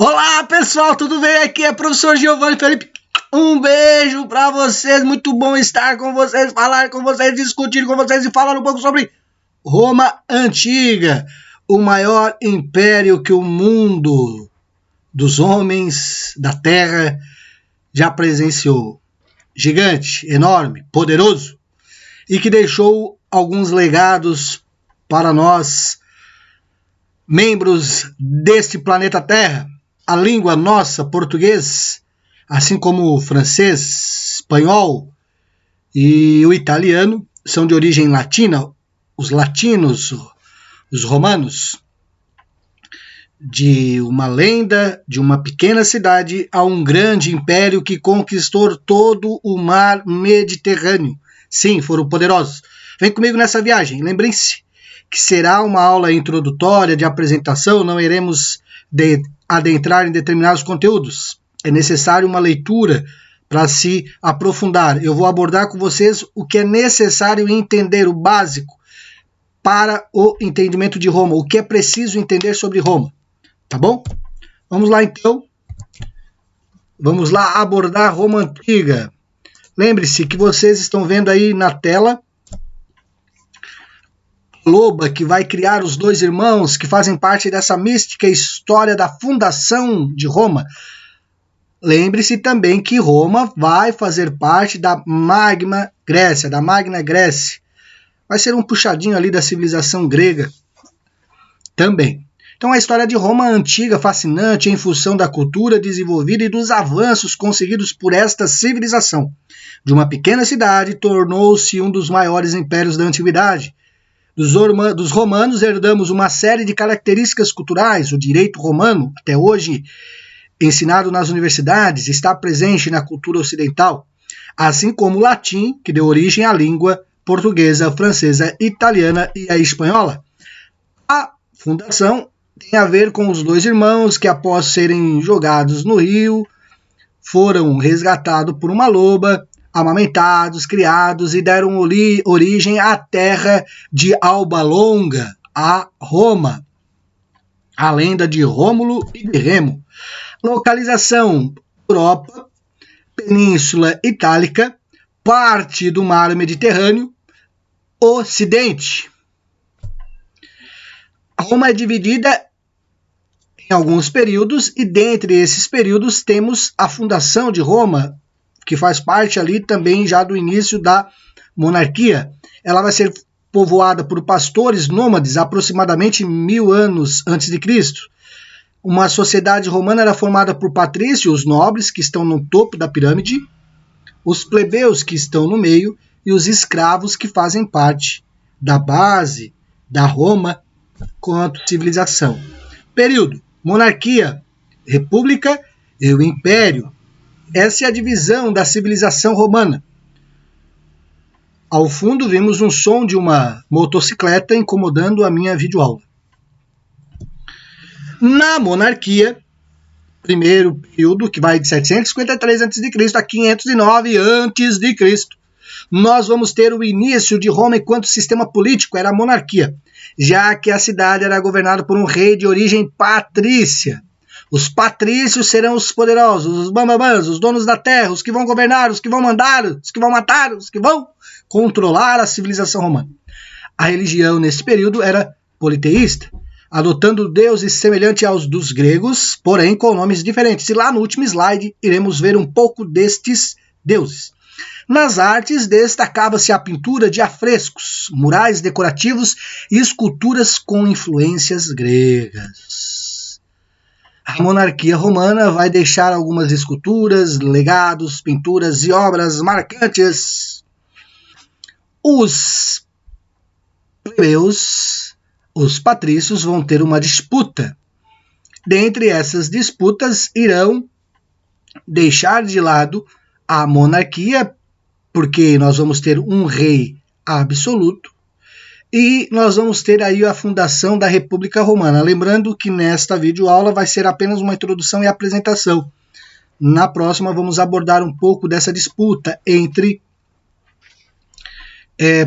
Olá pessoal, tudo bem? Aqui é o professor Giovanni Felipe. Um beijo para vocês, muito bom estar com vocês, falar com vocês, discutir com vocês e falar um pouco sobre Roma Antiga, o maior império que o mundo dos homens da Terra já presenciou. Gigante, enorme, poderoso e que deixou alguns legados para nós, membros deste planeta Terra. A língua nossa, português, assim como o francês, espanhol e o italiano, são de origem latina. Os latinos, os romanos, de uma lenda, de uma pequena cidade a um grande império que conquistou todo o mar Mediterrâneo. Sim, foram poderosos. Vem comigo nessa viagem. Lembrem-se que será uma aula introdutória de apresentação, não iremos adentrar em determinados conteúdos. É necessário uma leitura para se aprofundar. Eu vou abordar com vocês o que é necessário entender, o básico, para o entendimento de Roma, o que é preciso entender sobre Roma. Tá bom? Vamos lá então. Vamos lá abordar Roma Antiga. Lembre-se que vocês estão vendo aí na tela loba que vai criar os dois irmãos que fazem parte dessa mística história da fundação de Roma. Lembre-se também que Roma vai fazer parte da Magna Grécia, Vai ser um puxadinho ali da civilização grega também. Então a história de Roma Antiga, fascinante em função da cultura desenvolvida e dos avanços conseguidos por esta civilização. De uma pequena cidade, tornou-se um dos maiores impérios da antiguidade. Dos romanos herdamos uma série de características culturais. O direito romano, até hoje ensinado nas universidades, está presente na cultura ocidental, assim como o latim, que deu origem à língua portuguesa, francesa, italiana e a espanhola. A fundação tem a ver com os dois irmãos que, após serem jogados no rio, foram resgatados por uma loba, amamentados, criados e deram origem à terra de Alba Longa, a Roma. A lenda de Rômulo e de Remo. Localização: Europa, Península Itálica, parte do mar Mediterrâneo, Ocidente. Roma é dividida em alguns períodos e dentre esses períodos temos a fundação de Roma, que faz parte ali também já do início da monarquia. Ela vai ser povoada por pastores nômades aproximadamente 1000 anos antes de Cristo. Uma sociedade romana era formada por patrícios, os nobres, que estão no topo da pirâmide, os plebeus, que estão no meio, e os escravos, que fazem parte da base da Roma quanto civilização. Período: monarquia, república e o império. Essa é a divisão da civilização romana. Ao fundo vimos um som de uma motocicleta incomodando a minha videoaula. Na monarquia, primeiro período, que vai de 753 a.C. a 509 a.C., nós vamos ter o início de Roma enquanto sistema político, era a monarquia, já que a cidade era governada por um rei de origem patrícia. Os patrícios serão os poderosos, os bambambãs, os donos da terra, os que vão governar, os que vão mandar, os que vão matar, os que vão controlar a civilização romana. A religião nesse período era politeísta, adotando deuses semelhantes aos dos gregos, porém com nomes diferentes. E lá no último slide iremos ver um pouco destes deuses. Nas artes destacava-se a pintura de afrescos, murais decorativos e esculturas com influências gregas. A monarquia romana vai deixar algumas esculturas, legados, pinturas e obras marcantes. Os plebeus, os patrícios, vão ter uma disputa. Dentre essas disputas, irão deixar de lado a monarquia, porque nós vamos ter um rei absoluto, e nós vamos ter aí a fundação da República Romana. Lembrando que nesta videoaula vai ser apenas uma introdução e apresentação. Na próxima vamos abordar um pouco dessa disputa entre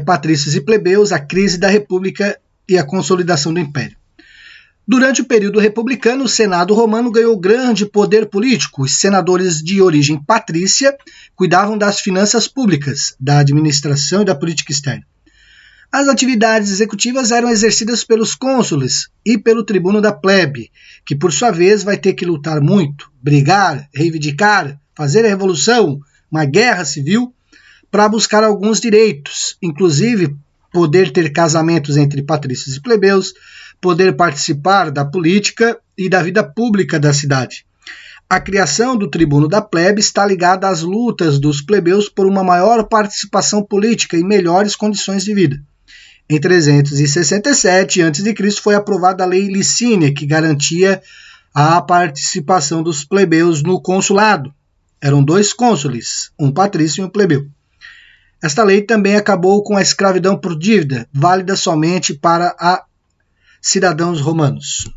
patrícios e plebeus, a crise da República e a consolidação do Império. Durante o período republicano, o Senado romano ganhou grande poder político. Os senadores de origem patrícia cuidavam das finanças públicas, da administração e da política externa. As atividades executivas eram exercidas pelos cônsules e pelo tribuno da plebe, que por sua vez vai ter que lutar muito, brigar, reivindicar, fazer a revolução, uma guerra civil, para buscar alguns direitos, inclusive poder ter casamentos entre patrícios e plebeus, poder participar da política e da vida pública da cidade. A criação do tribuno da plebe está ligada às lutas dos plebeus por uma maior participação política e melhores condições de vida. Em 367 a.C. foi aprovada a Lei Licínia, que garantia a participação dos plebeus no consulado. Eram 2 cônsules, um patrício e um plebeu. Esta lei também acabou com a escravidão por dívida, válida somente para cidadãos romanos.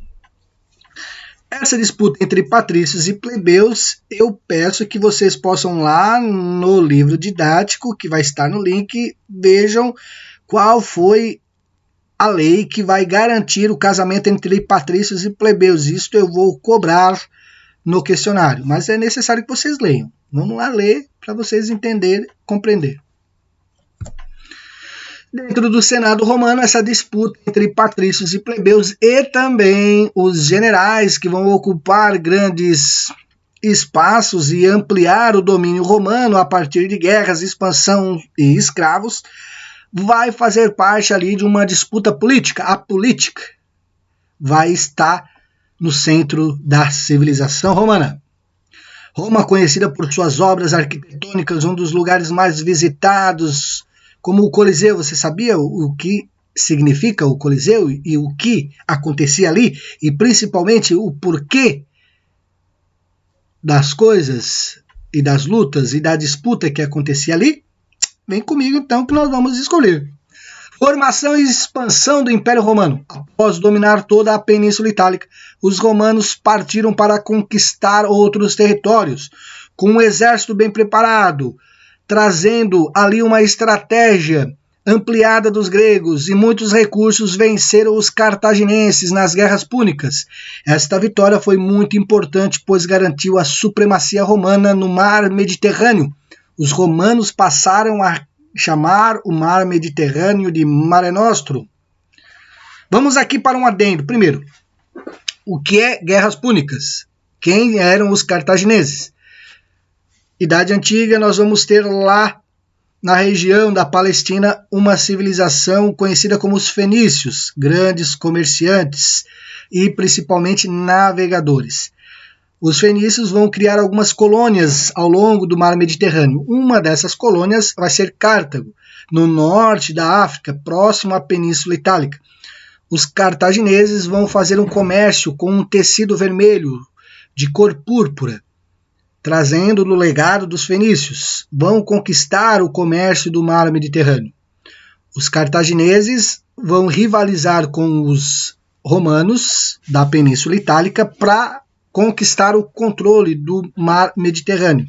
Essa disputa entre patrícios e plebeus, eu peço que vocês possam lá no livro didático, que vai estar no link, vejam qual foi a lei que vai garantir o casamento entre patrícios e plebeus. Isto eu vou cobrar no questionário, mas é necessário que vocês leiam. Vamos lá ler para vocês entenderem, compreender. Dentro do Senado romano, essa disputa entre patrícios e plebeus e também os generais que vão ocupar grandes espaços e ampliar o domínio romano a partir de guerras, expansão e escravos, vai fazer parte ali de uma disputa política. A política vai estar no centro da civilização romana. Roma, conhecida por suas obras arquitetônicas, um dos lugares mais visitados, como o Coliseu. Você sabia o que significa o Coliseu e o que acontecia ali? E principalmente o porquê das coisas e das lutas e da disputa que acontecia ali? Vem comigo então que nós vamos descobrir. Formação e expansão do Império Romano. Após dominar toda a Península Itálica, os romanos partiram para conquistar outros territórios, com um exército bem preparado, trazendo ali uma estratégia ampliada dos gregos, e muitos recursos venceram os cartaginenses nas guerras púnicas. Esta vitória foi muito importante, pois garantiu a supremacia romana no mar Mediterrâneo. Os romanos passaram a chamar o mar Mediterrâneo de Mare Nostrum. Vamos aqui para um adendo. Primeiro, o que é guerras púnicas? Quem eram os cartagineses? Idade Antiga, nós vamos ter lá na região da Palestina uma civilização conhecida como os fenícios, grandes comerciantes e principalmente navegadores. Os fenícios vão criar algumas colônias ao longo do mar Mediterrâneo. Uma dessas colônias vai ser Cartago, no norte da África, próximo à Península Itálica. Os cartagineses vão fazer um comércio com um tecido vermelho de cor púrpura, trazendo no legado dos fenícios. Vão conquistar o comércio do mar Mediterrâneo. Os cartagineses vão rivalizar com os romanos da Península Itálica para conquistar o controle do mar Mediterrâneo.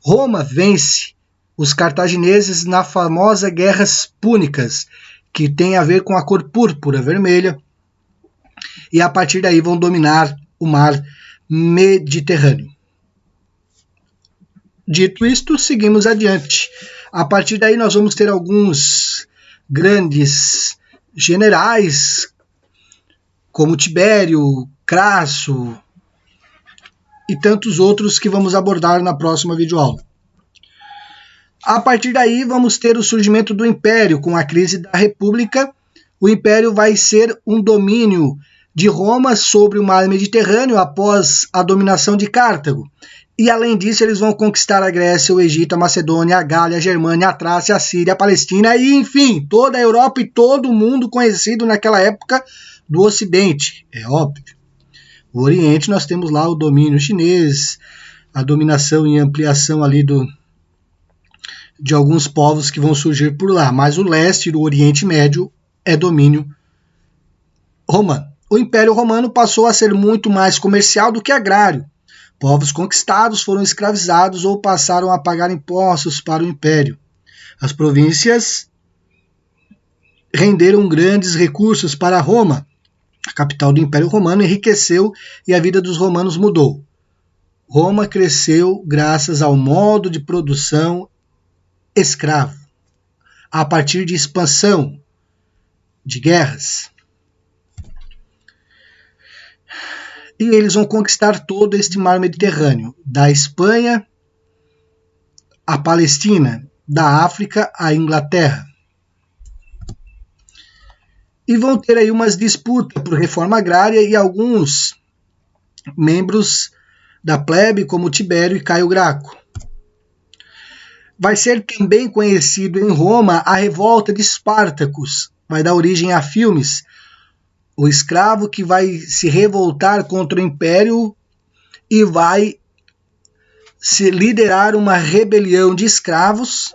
Roma vence os cartagineses na famosa Guerras Púnicas, que tem a ver com a cor púrpura, vermelha, e a partir daí vão dominar o mar Mediterrâneo. Dito isto, seguimos adiante. A partir daí nós vamos ter alguns grandes generais, como Tibério, Crasso e tantos outros que vamos abordar na próxima videoaula. A partir daí vamos ter o surgimento do Império. Com a crise da República, o Império vai ser um domínio de Roma sobre o mar Mediterrâneo após a dominação de Cartago. E além disso, eles vão conquistar a Grécia, o Egito, a Macedônia, a Gália, a Germânia, a Trácia, a Síria, a Palestina e, enfim, toda a Europa e todo o mundo conhecido naquela época do Ocidente, é óbvio. O Oriente nós temos lá o domínio chinês, a dominação e ampliação ali de alguns povos que vão surgir por lá, mas o leste do Oriente Médio é domínio romano. O Império Romano passou a ser muito mais comercial do que agrário. Povos conquistados foram escravizados ou passaram a pagar impostos para o Império. As províncias renderam grandes recursos para Roma, a capital do Império Romano, enriqueceu e a vida dos romanos mudou. Roma cresceu graças ao modo de produção escravo, a partir de expansão, de guerras. E eles vão conquistar todo este mar Mediterrâneo, da Espanha à Palestina, da África à Inglaterra. E vão ter aí umas disputas por reforma agrária e alguns membros da plebe, como Tibério e Caio Graco. Vai ser também conhecido em Roma a revolta de Espartacus, vai dar origem a filmes. O escravo que vai se revoltar contra o império e vai se liderar uma rebelião de escravos,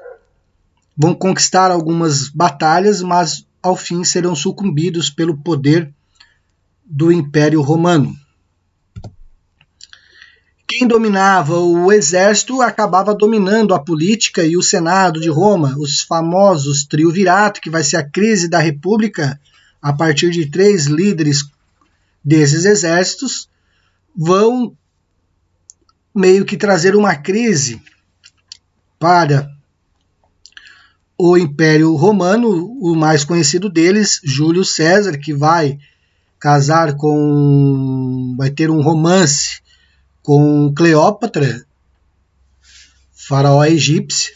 vão conquistar algumas batalhas, mas ao fim serão sucumbidos pelo poder do Império Romano. Quem dominava o exército acabava dominando a política e o Senado de Roma, os famosos triunvirato, que vai ser a crise da República, a partir de 3 líderes desses exércitos, vão meio que trazer uma crise para o Império Romano, o mais conhecido deles, Júlio César, que vai ter um romance com Cleópatra, faraó egípcia,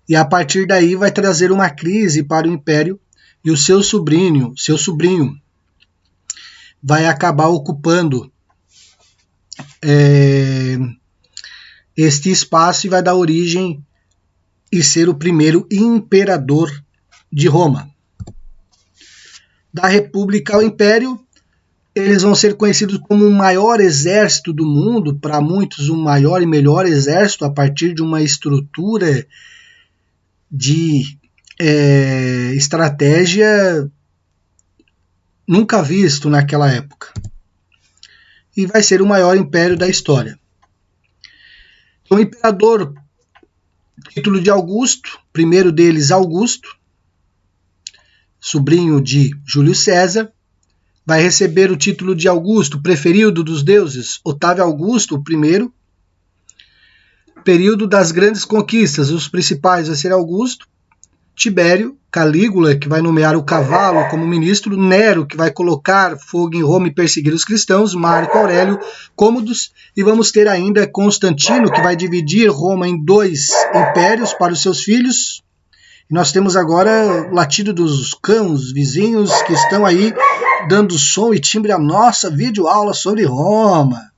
e a partir daí vai trazer uma crise para o Império, e o seu sobrinho vai acabar ocupando este espaço e vai dar origem e ser o primeiro imperador de Roma. Da República ao Império, eles vão ser conhecidos como o maior exército do mundo, para muitos o maior e melhor exército, a partir de uma estrutura de estratégia nunca visto naquela época. E vai ser o maior império da história. O imperador, título de Augusto, primeiro deles Augusto, sobrinho de Júlio César, vai receber o título de Augusto, preferido dos deuses, Otávio Augusto, o primeiro. Período das grandes conquistas, os principais vai ser Augusto, Tibério, Calígula, que vai nomear o cavalo como ministro, Nero, que vai colocar fogo em Roma e perseguir os cristãos, Marco Aurélio, Cômodos, e vamos ter ainda Constantino, que vai dividir Roma em 2 impérios para os seus filhos. E nós temos agora o latido dos cães vizinhos que estão aí dando som e timbre à nossa videoaula sobre Roma.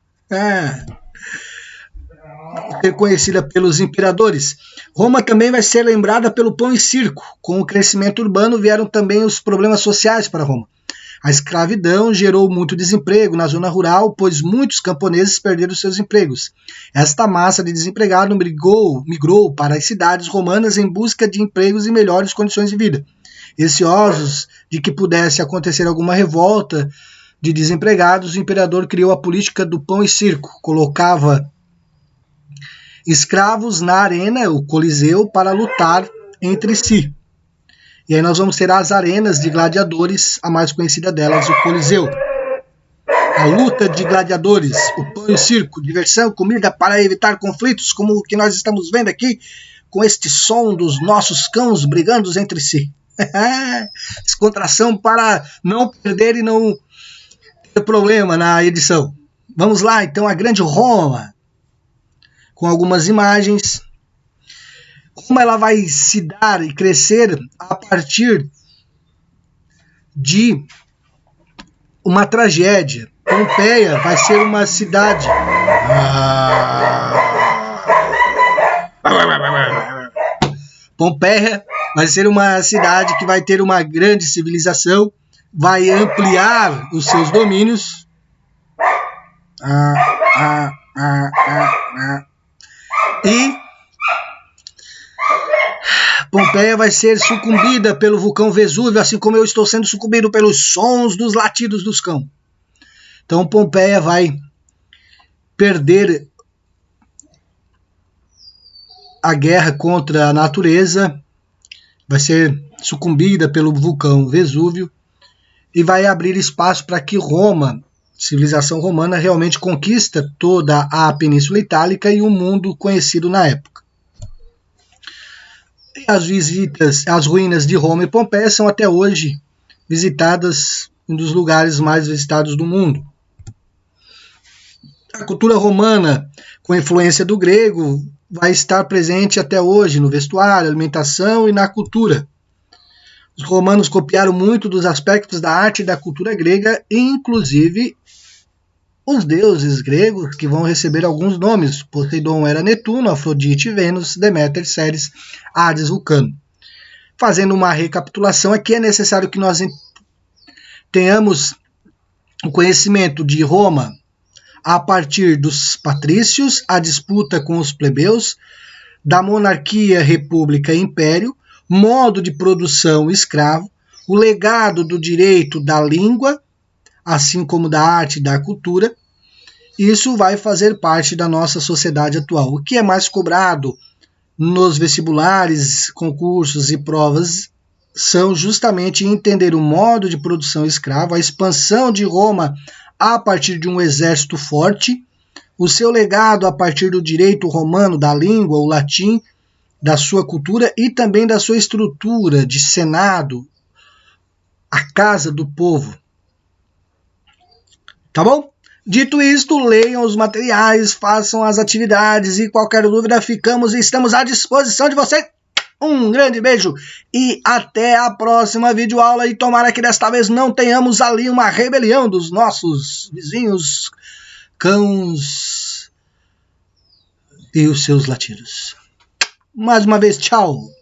Reconhecida pelos imperadores. Roma também vai ser lembrada pelo pão e circo. Com o crescimento urbano vieram também os problemas sociais para Roma. A escravidão gerou muito desemprego na zona rural, pois muitos camponeses perderam seus empregos. Esta massa de desempregado migrou para as cidades romanas em busca de empregos e melhores condições de vida. Receosos de que pudesse acontecer alguma revolta de desempregados, o imperador criou a política do pão e circo. Colocava escravos na arena, o Coliseu, para lutar entre si. E aí nós vamos ter as arenas de gladiadores, a mais conhecida delas, o Coliseu. A luta de gladiadores, o pão e o circo, diversão, comida para evitar conflitos, como o que nós estamos vendo aqui, com este som dos nossos cães brigando entre si. Descontração para não perder e não ter problema na edição. Vamos lá, então, a grande Roma, com algumas imagens. Como ela vai se dar e crescer a partir de uma tragédia. Pompeia vai ser uma cidade. Pompeia vai ser uma cidade que vai ter uma grande civilização, vai ampliar os seus domínios. E Pompeia vai ser sucumbida pelo vulcão Vesúvio, assim como eu estou sendo sucumbido pelos sons dos latidos dos cães. Então Pompeia vai perder a guerra contra a natureza, vai ser sucumbida pelo vulcão Vesúvio e vai abrir espaço para que Roma, civilização romana, realmente conquista toda a Península Itálica e o mundo conhecido na época. E as visitas às ruínas de Roma e Pompeia são até hoje visitadas, um dos lugares mais visitados do mundo. A cultura romana, com influência do grego, vai estar presente até hoje no vestuário, alimentação e na cultura. Os romanos copiaram muito dos aspectos da arte e da cultura grega, inclusive os deuses gregos, que vão receber alguns nomes. Poseidon era Netuno, Afrodite, Vênus, Deméter, Ceres, Hades, Vulcano. Fazendo uma recapitulação, aqui é necessário que nós tenhamos o conhecimento de Roma a partir dos patrícios, a disputa com os plebeus, da monarquia, república e império, modo de produção escravo, o legado do direito da língua, assim como da arte e da cultura. Isso vai fazer parte da nossa sociedade atual. O que é mais cobrado nos vestibulares, concursos e provas são justamente entender o modo de produção escravo, a expansão de Roma a partir de um exército forte, o seu legado a partir do direito romano, da língua, o latim, da sua cultura e também da sua estrutura de senado, a casa do povo. Tá bom? Dito isto, leiam os materiais, façam as atividades e qualquer dúvida estamos à disposição de vocês. Um grande beijo e até a próxima videoaula, e tomara que desta vez não tenhamos ali uma rebelião dos nossos vizinhos cães e os seus latidos. Mais uma vez, tchau!